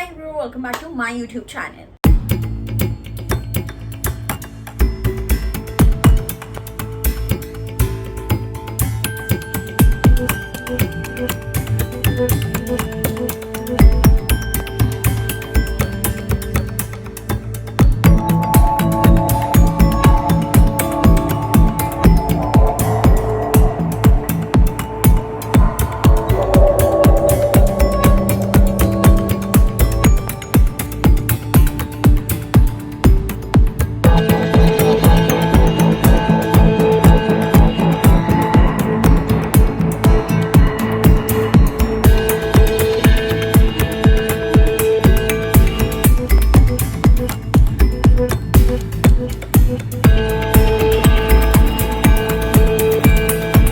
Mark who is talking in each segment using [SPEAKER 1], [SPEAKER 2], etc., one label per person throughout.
[SPEAKER 1] Hi everyone, welcome back to my YouTube channel.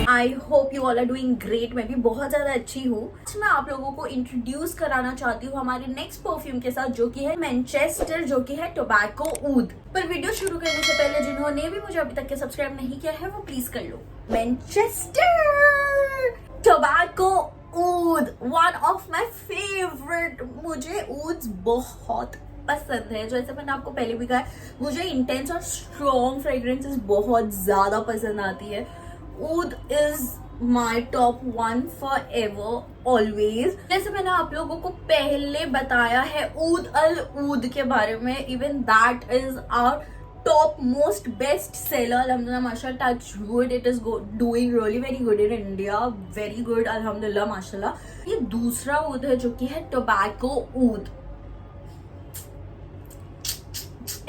[SPEAKER 1] I hope you all are doing great. मैं भी बहुत ज्यादा अच्छी हूँ। आज मैं आप लोगों को इंट्रोड्यूस कराना चाहती हूँ हमारे नेक्स्ट परफ्यूम के साथ, जो कि है मैनचेस्टर, जो कि है टोबैको ऊद। पर वीडियो शुरू करने से पहले जिन्होंने भी मुझे अभी तक के सब्सक्राइब नहीं किया है वो प्लीज कर लो। मैनचेस्टर टोबैको ऊद, वन ऑफ माई फेवरेट। मुझे ऊद बहुत पसंद है। जैसे मैंने आपको पहले भी कहा, मुझे इंटेंस और स्ट्रॉन्ग फ्रेग्रेंसेस बहुत ज्यादा पसंद आती है। Oud is my top one forever always। जैसे मैंने आप लोगों को पहले बताया है ऊद अल ऊद के बारे में, even that is our top most best seller. अल्हम्दुलिल्लाह माशाल्लाह, touch wood, it is doing really very good in India, very good अल्हम्दुलिल्लाह माशाल्लाह। ये दूसरा ऊद है जो कि है टोबैको ऊद।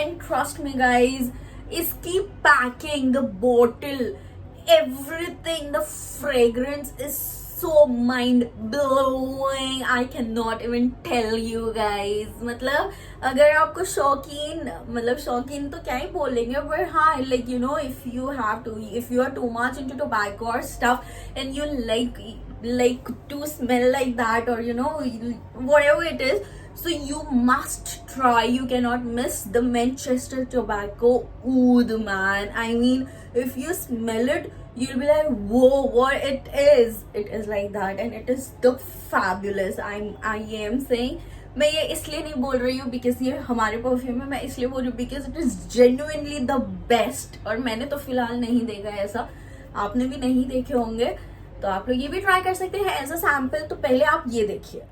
[SPEAKER 1] एंड ट्रस्ट मी गाइज, इसकी packing, the bottle, everything, the fragrance is so mind blowing. I cannot even tell you guys। मतलब अगर आपको शौकीन तो क्या ही बोलेंगे, पर हाँ, like you know, if you are too much into tobacco or stuff and you like to smell like that, or you know, whatever it is, so you must try, you cannot miss the Manchester Tobacco Oud, man. I mean, if you smell it, you'll be like, whoa, what it is. It is like that and it is the fabulous। I am saying, मैं ये इसलिए नहीं बोल रही हूँ because ये हमारे perfume है, मैं इसलिए बोल रही हूँ because it is genuinely the best. और मैंने तो फिलहाल नहीं देखा है ऐसा, आपने भी नहीं देखे होंगे, तो आप लोग ये भी ट्राई कर सकते हैं एज अ सैम्पल। तो पहले आप ये देखिए।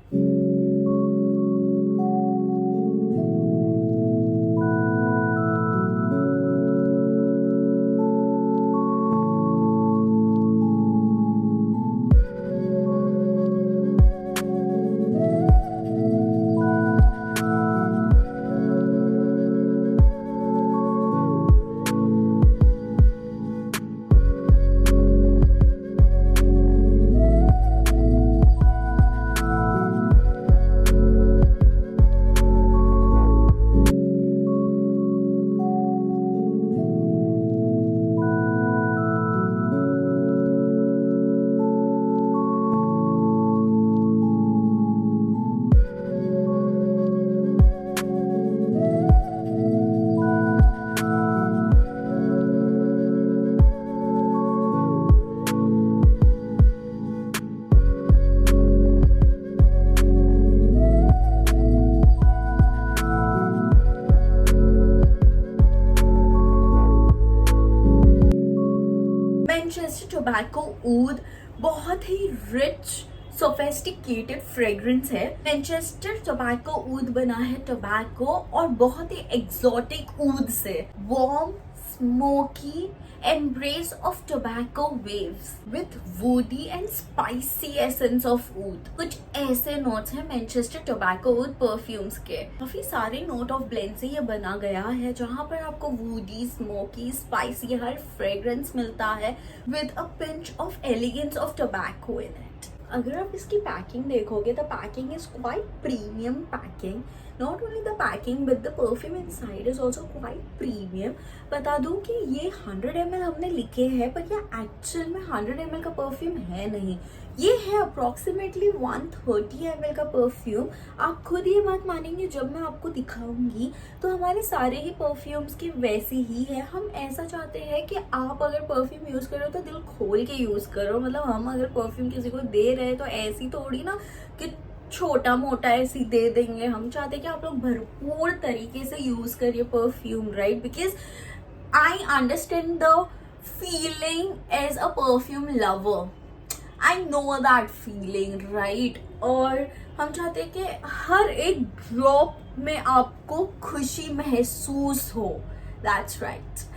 [SPEAKER 1] मैनचेस्टर टोबैको ऊद बहुत ही रिच सोफेस्टिकेटेड फ्रेग्रेंस है। मैनचेस्टर टोबैको ऊद बना है टोबैको और बहुत ही एक्सोटिक ऊद से। Warm smoky embrace of tobacco waves with woody and spicy essence of oud। कुछ ऐसे नोट्स हैं मैनचेस्टर टोबैको ऊद परफ्यूम्स के। काफी सारे नोट ऑफ ब्लेंड से ये बना गया है, जहाँ पर आपको वूडी, स्मोकी, स्पाइसी हर फ्रेग्रेंस मिलता है with a pinch of elegance of tobacco in it। अगर आप इसकी पैकिंग देखोगे, the packing is quite premium packing. Not only the packing but the perfume inside is also quite premium. बता दूं कि ये 100 ml हमने लिखे हैं, पर ये एक्चुअल में 100 ml का परफ्यूम है नहीं। ये है अप्रोक्सीमेटली 130 ml का परफ्यूम। आप खुद ये बात मानेंगे जब मैं आपको दिखाऊंगी। तो हमारे सारे ही परफ्यूम्स के वैसे ही है। हम ऐसा चाहते हैं कि आप अगर परफ्यूम यूज करो तो दिल खोल के यूज करो। मतलब हम अगर परफ्यूम किसी को दे रहे हैं तो ऐसी थोड़ी ना कि छोटा मोटा ऐसी दे देंगे, हम चाहते हैं कि आप लोग भरपूर तरीके से यूज करिए perfume, right? Because I understand the feeling as a perfume lover, I know that feeling, right? और हम चाहते हैं कि हर एक ड्रॉप में आपको खुशी महसूस हो, दैट्स राइट।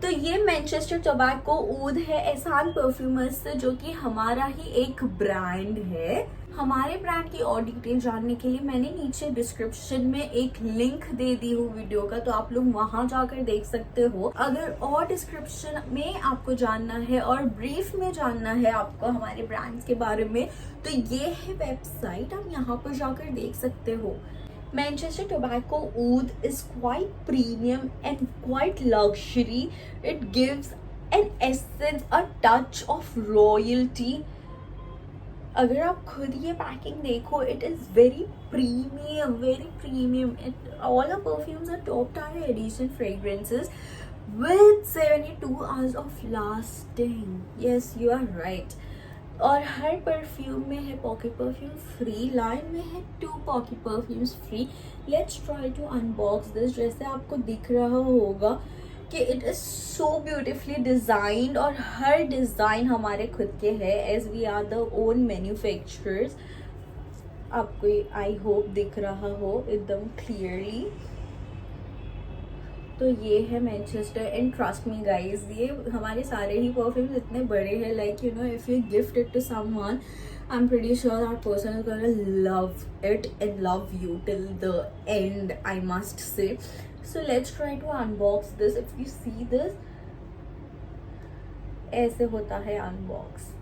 [SPEAKER 1] तो ये मैनचेस्टर टोबैको ऊद है एहसान परफ्यूमर्स से, जो कि हमारा ही एक ब्रांड है। हमारे ब्रांड की और डिटेल जानने के लिए मैंने नीचे डिस्क्रिप्शन में एक लिंक दे दी हूँ वीडियो का, तो आप लोग वहां जाकर देख सकते हो। अगर और डिस्क्रिप्शन में आपको जानना है और ब्रीफ में जानना है आपको हमारे ब्रांड्स के बारे में, तो ये है वेबसाइट, आप यहाँ पर जाकर देख सकते हो। Manchester Tobacco Oud is quite premium and quite luxury. It gives an essence, a touch of royalty. अगर आप खुद ये पैकिंग देखो, it is very premium, very premium. All the perfumes are top tier edition fragrances with 72 hours of lasting. Yes, you are right. और हर perfume में है pocket perfume free, line में है 2 pocket perfumes free. Let's try to unbox this. जैसे आपको दिख रहा होगा कि it is so beautifully designed, और हर डिजाइन हमारे खुद के है, as we are the own manufacturers. आपको आई होप दिख रहा हो एकदम क्लियरली। तो ये है Manchester, and trust me guys, ये हमारे सारे ही परफ्यूम्स इतने बड़े हैं, like you know if you gift it to someone, I am pretty sure that person is gonna love it and love you till the end, I must say. So let's try to unbox this. If you see this, ऐसे होता है unbox.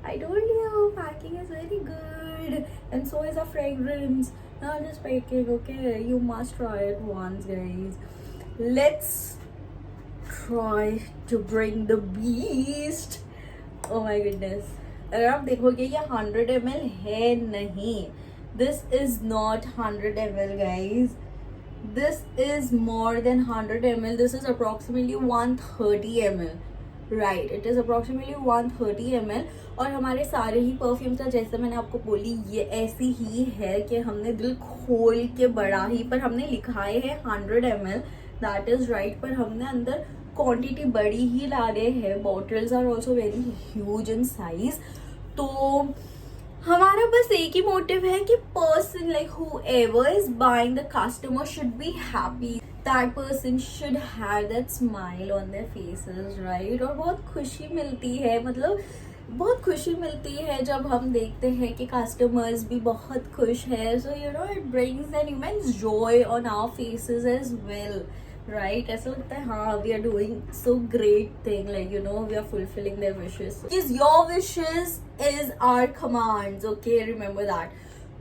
[SPEAKER 1] I told you packing is very good, and so is the fragrance. Not just packing, okay? You must try it once, guys. Let's try to bring the beast. Oh my goodness. अगर आप देखोगे ये 100 ml है नहीं. This is not 100 ml, guys. This is more than 100 ml. This is approximately 130 ml. Right, it is approximately 130 ml। और हमारे सारे ही परफ्यूम्स का, जैसे मैंने आपको बोली, ये ऐसी ही है कि हमने दिल खोल के बड़ा ही, पर हमने लिखाए है 100 ml, दैट इज़ राइट, पर हमने अंदर क्वांटिटी बड़ी ही ला रहे हैं। Bottles are also very huge in size. तो हमारा बस एक ही मोटिव है कि person, like whoever is buying, the customer should be happy, that person should have that smile on their faces, right? और बहुत खुशी मिलती है, मतलब बहुत खुशी मिलती है जब हम देखते हैं कि कस्टमर्स भी बहुत खुश है। So you know it brings an immense joy on our faces as well, right? ऐसा लगता है हाँ, we are doing so great thing, like you know we are fulfilling their wishes, because your wishes is our commands, okay, remember that.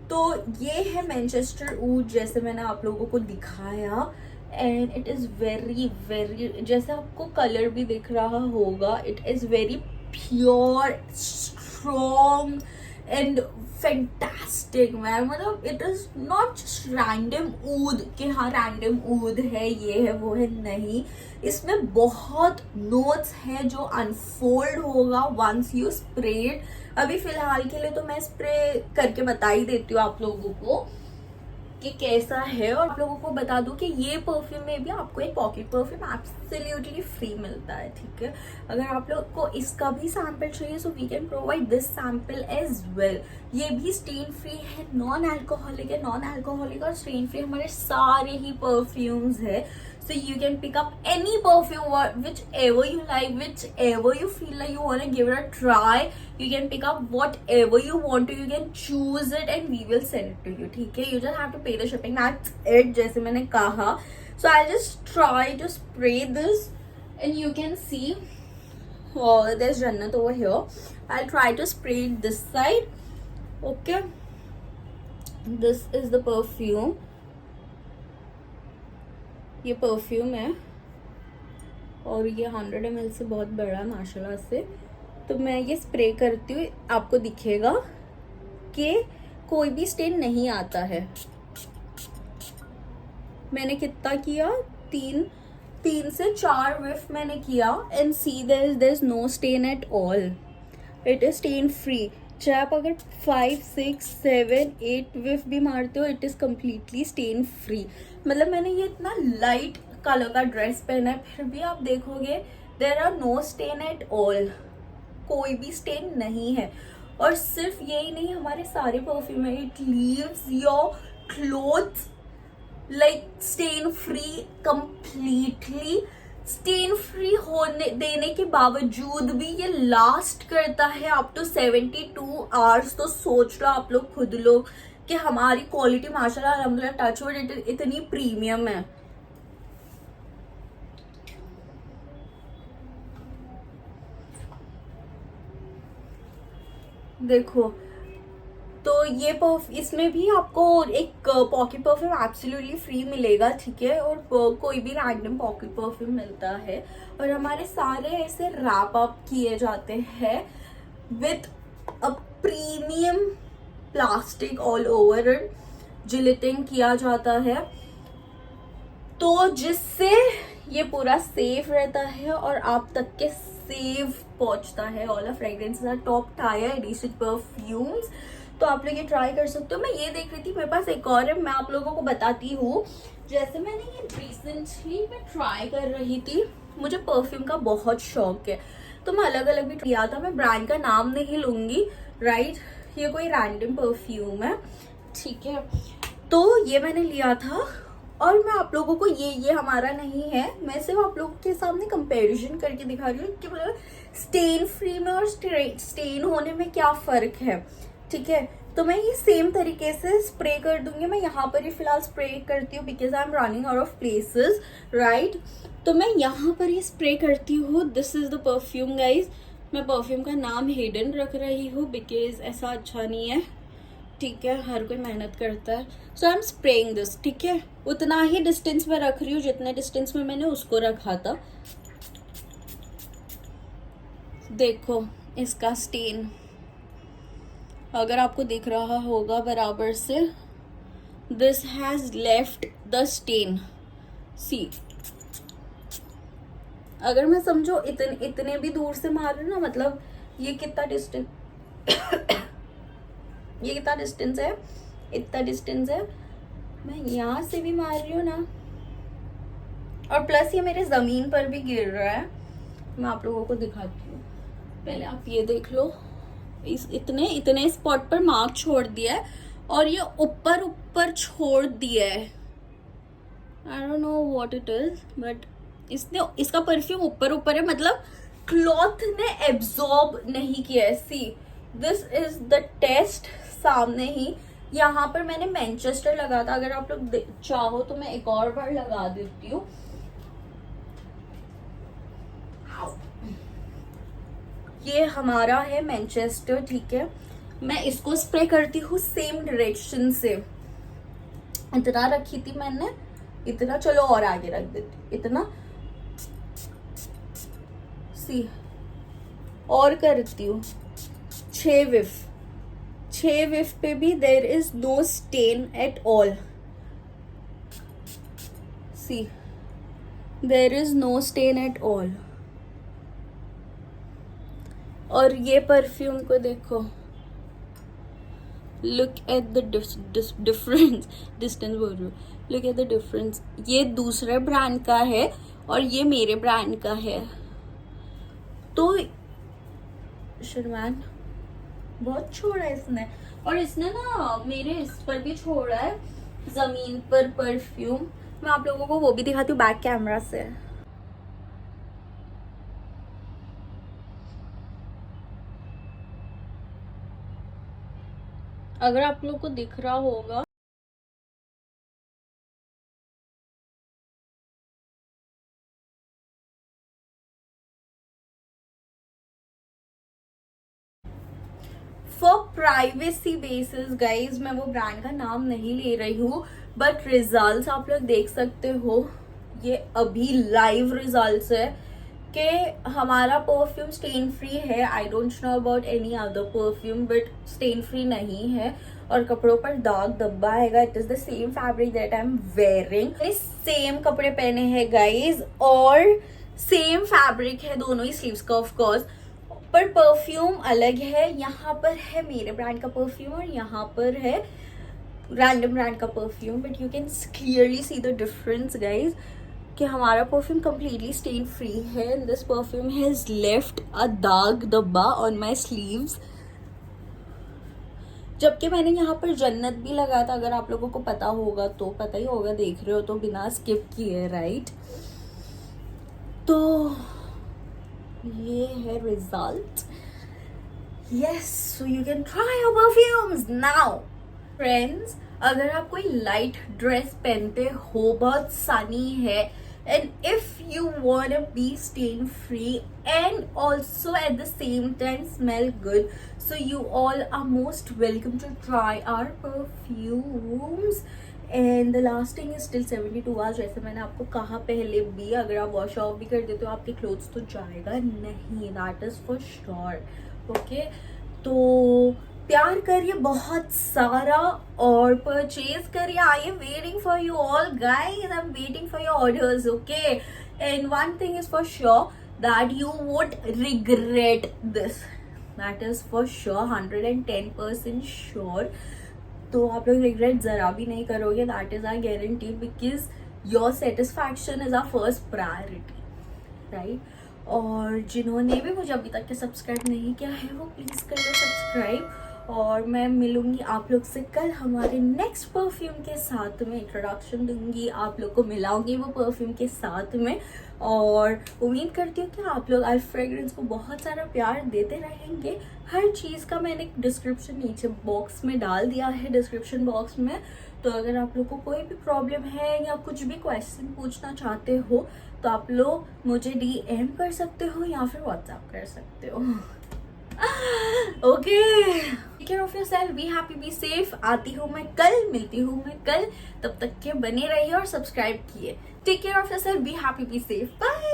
[SPEAKER 1] तो ये है Manchester ऊड, जैसे मैंने आप लोगों को दिखाया, and it is very very, जैसे आपको कलर भी दिख रहा होगा, it is very pure, strong and fantastic man. मतलब it is not just random ऊद कि हाँ रैंडम ऊद है, ये है वो है, नहीं, इसमें बहुत नोट्स है जो अनफोल्ड होगा वंस यू स्प्रेड। अभी फिलहाल के लिए तो मैं स्प्रे करके बता ही देती हूँ आप लोगों को कि कैसा है, और आप लोगों को बता दूं कि ये परफ्यूम में भी आपको एक पॉकेट परफ्यूम एब्सोल्युटली फ्री मिलता है, ठीक है? अगर आप लोग को इसका भी सैंपल चाहिए, so we can provide this sample as well. ये भी स्टेन फ्री है, नॉन अल्कोहलिक है, नॉन अल्कोहलिक और स्टेन फ्री हमारे सारे ही परफ्यूम्स है। So you can pick up any perfume, whichever you like, whichever you feel like you want to give it a try. You can pick up whatever you want to. You can choose it and we will send it to you. ठीक है? You just have to pay the shipping. That's it. जैसे मैंने कहा. So I'll just try to spray this, and you can see. Oh, there's Jannat over here. I'll try to spray it this side. Okay. This is the perfume. ये perfume है और ये 100 ml से बहुत बड़ा है माशाल्लाह से। तो मैं ये स्प्रे करती हूँ, आपको दिखेगा कि कोई भी स्टेन नहीं आता है। मैंने कितना किया, तीन से 4 विफ मैंने किया, and see there is no stain at all, it is stain free. चाहे आप अगर 5, 6, 7, 8 विफ भी मारते हो, it is completely stain free. मतलब मैंने ये इतना लाइट कलर का ड्रेस पहना है, फिर भी आप देखोगे there are no stain at all, कोई भी स्टेन नहीं है। और सिर्फ यही नहीं, हमारे सारे परफ्यूम है, it leaves your clothes like stain free, completely stain free होने देने के बावजूद भी ये लास्ट करता है अप टू 72 आवर्स। तो सोच लो आप लोग, खुद लोग, कि हमारी क्वालिटी माशाल्लाह अल्हम्दुलिल्लाह टचवुड इतनी प्रीमियम है। देखो, तो ये इसमें भी आपको एक पॉकेट परफ्यूम एब्सोल्युटली फ्री मिलेगा, ठीक है, और कोई भी रैंडम पॉकेट परफ्यूम मिलता है। और हमारे सारे ऐसे रैप अप किए जाते हैं with a premium plastic all over, gelatin किया जाता है, तो जिससे ये पूरा सेफ रहता है और आप तक के सेफ पहुंचता है। All of fragrances are top tier edition perfumes, तो आप लोग ये ट्राई कर सकते हो। मैं ये देख रही थी, मेरे पास एक और है, मैं आप लोगों को बताती हूँ। जैसे मैंने ये रिसेंटली मैं ट्राई कर रही थी, मुझे परफ्यूम का बहुत शौक है, तो मैं अलग अलग भी किया था। मैं ब्रांड का नाम नहीं लूंगी, राइट, ये कोई रैंडम परफ्यूम है, ठीक है। तो ये मैंने लिया था, और मैं आप लोगों को ये हमारा नहीं है, मैं सिर्फ आप लोगों के सामने कंपैरिजन करके दिखा रही हूँ कि मतलब स्टेन फ्री में और स्टेन होने में क्या फर्क है, ठीक है। तो मैं ये सेम तरीके से स्प्रे कर दूंगी। मैं यहाँ पर ही फिलहाल स्प्रे करती हूँ because I am running out of places, right. तो मैं यहाँ पर ही स्प्रे करती हूँ। This is the perfume guys. मैं परफ्यूम का नाम हिडन रख रही हूँ बिकॉज ऐसा अच्छा नहीं है, ठीक है, हर कोई मेहनत करता है। सो आई एम स्प्रेइंग दिस, ठीक है, उतना ही डिस्टेंस में रख रही हूँ जितने डिस्टेंस में मैंने उसको रखा था। देखो इसका स्टेन, अगर आपको दिख रहा होगा बराबर से, this has left the stain, see. अगर मैं समझो इतने भी दूर से मार रही हूँ ना, मतलब ये कितना डिस्टेंस ये कितना डिस्टेंस है, इतना डिस्टेंस है, मैं यहाँ से भी मार रही हूँ ना, और प्लस ये मेरे जमीन पर भी गिर रहा है। मैं आप लोगों को दिखाती हूँ, पहले आप ये देख लो। इतने स्पॉट पर मार्क छोड़ दिया है, और ये ऊपर छोड़ दिया है। I don't know what it is, but इसका परफ्यूम ऊपर है, मतलब क्लॉथ ने एब्जॉर्ब नहीं किया है। सी, दिस इज द टेस्ट। सामने ही यहाँ पर मैंने मैनचेस्टर लगा था, अगर आप लोग चाहो तो मैं एक और बार लगा देती हूँ। ये हमारा है मैनचेस्टर, ठीक है। मैं इसको स्प्रे करती हूँ सेम डायरेक्शन से। इतना रखी थी मैंने, इतना, चलो और आगे रख देती, इतना, सी, और करती हूँ 6 विफ पे भी there is no stain at all, see, there is no stain at all. और ये परफ्यूम को देखो, look at the difference, distance बोल रही हूँ, लुक एट द डिफरेंस। ये दूसरे ब्रांड का है और ये मेरे ब्रांड का है। तो शर्मान बहुत छोड़ा है इसने, और इसने ना मेरे इस पर भी छोड़ा है, जमीन पर परफ्यूम। मैं आप लोगों को वो भी दिखाती हूँ बैक कैमरा से। अगर आप लोग को दिख रहा होगा, फॉर प्राइवेसी बेसिस गाइज, मैं वो ब्रांड का नाम नहीं ले रही हूँ, बट रिजल्ट्स आप लोग देख सकते हो। ये अभी लाइव रिजल्ट्स है कि हमारा परफ्यूम स्टेन फ्री है। I don't know about any other perfume, but stain free नहीं है, और कपड़ों पर दाग धब्बा आएगा। It is the same fabric that I am wearing. Same कपड़े पहने हैं गाइज, और सेम फैब्रिक है दोनों ही स्लीव्स का ऑफ कोर्स। पर परफ्यूम अलग है। यहाँ पर है मेरे ब्रांड का परफ्यूम और यहाँ पर है रैंडम ब्रांड का perfume, but you can clearly see the difference guys कि हमारा परफ्यूम कम्प्लीटली स्टेन फ्री है and this perfume has left a दाग धब्बा ऑन माई स्लीव्स। जबकि मैंने यहाँ पर जन्नत भी लगाया था, अगर आप लोगों को पता होगा तो पता ही होगा, देख रहे हो तो बिना स्किप किए, राइट। तो ये है result. Yes, so you can try your perfumes now. Friends, अगर आप कोई लाइट ड्रेस पहनते हो, बहुत सनी है, and if you wanna be stain free and also at the same time smell good, so you all are most welcome to try our perfumes. And the lasting is still 72 hours, जैसे मैंने आपको कहा पहले भी। अगर आप wash off भी कर देते हो आपके क्लोथ्स तो जाएगा नहीं, that is for sure. Okay, तो प्यार करिए बहुत सारा और परचेज करिए। I am waiting for you all guys, I am waiting for your orders. Okay, and one thing is for sure that you won't regret this, that is for sure, 110% sure. तो आप लोग regret जरा भी नहीं करोगे, that is our guarantee, because your satisfaction is our first priority, right. और जिन्होंने भी मुझे अभी तक के सब्सक्राइब नहीं किया है वो प्लीज़ कर लो सब्सक्राइब। और मैं मिलूंगी आप लोग से कल हमारे नेक्स्ट परफ्यूम के साथ में, इंट्रोडक्शन दूंगी, आप लोग को मिलाऊंगी वो परफ्यूम के साथ में। और उम्मीद करती हूँ कि आप लोग आई फ्रेग्रेंस को बहुत सारा प्यार देते रहेंगे। हर चीज़ का मैंने डिस्क्रिप्शन नीचे बॉक्स में डाल दिया है, डिस्क्रिप्शन बॉक्स में। तो अगर आप लोग को कोई भी प्रॉब्लम है या कुछ भी क्वेश्चन पूछना चाहते हो तो आप लोग मुझे DM कर सकते हो या फिर व्हाट्सएप कर सकते हो। Okay, take care of yourself, be happy, be safe. आती हूँ मैं कल, मिलती हूँ मैं कल, तब तक के बने रहिए और सब्सक्राइब किए। Take care of yourself, be happy, be safe, bye.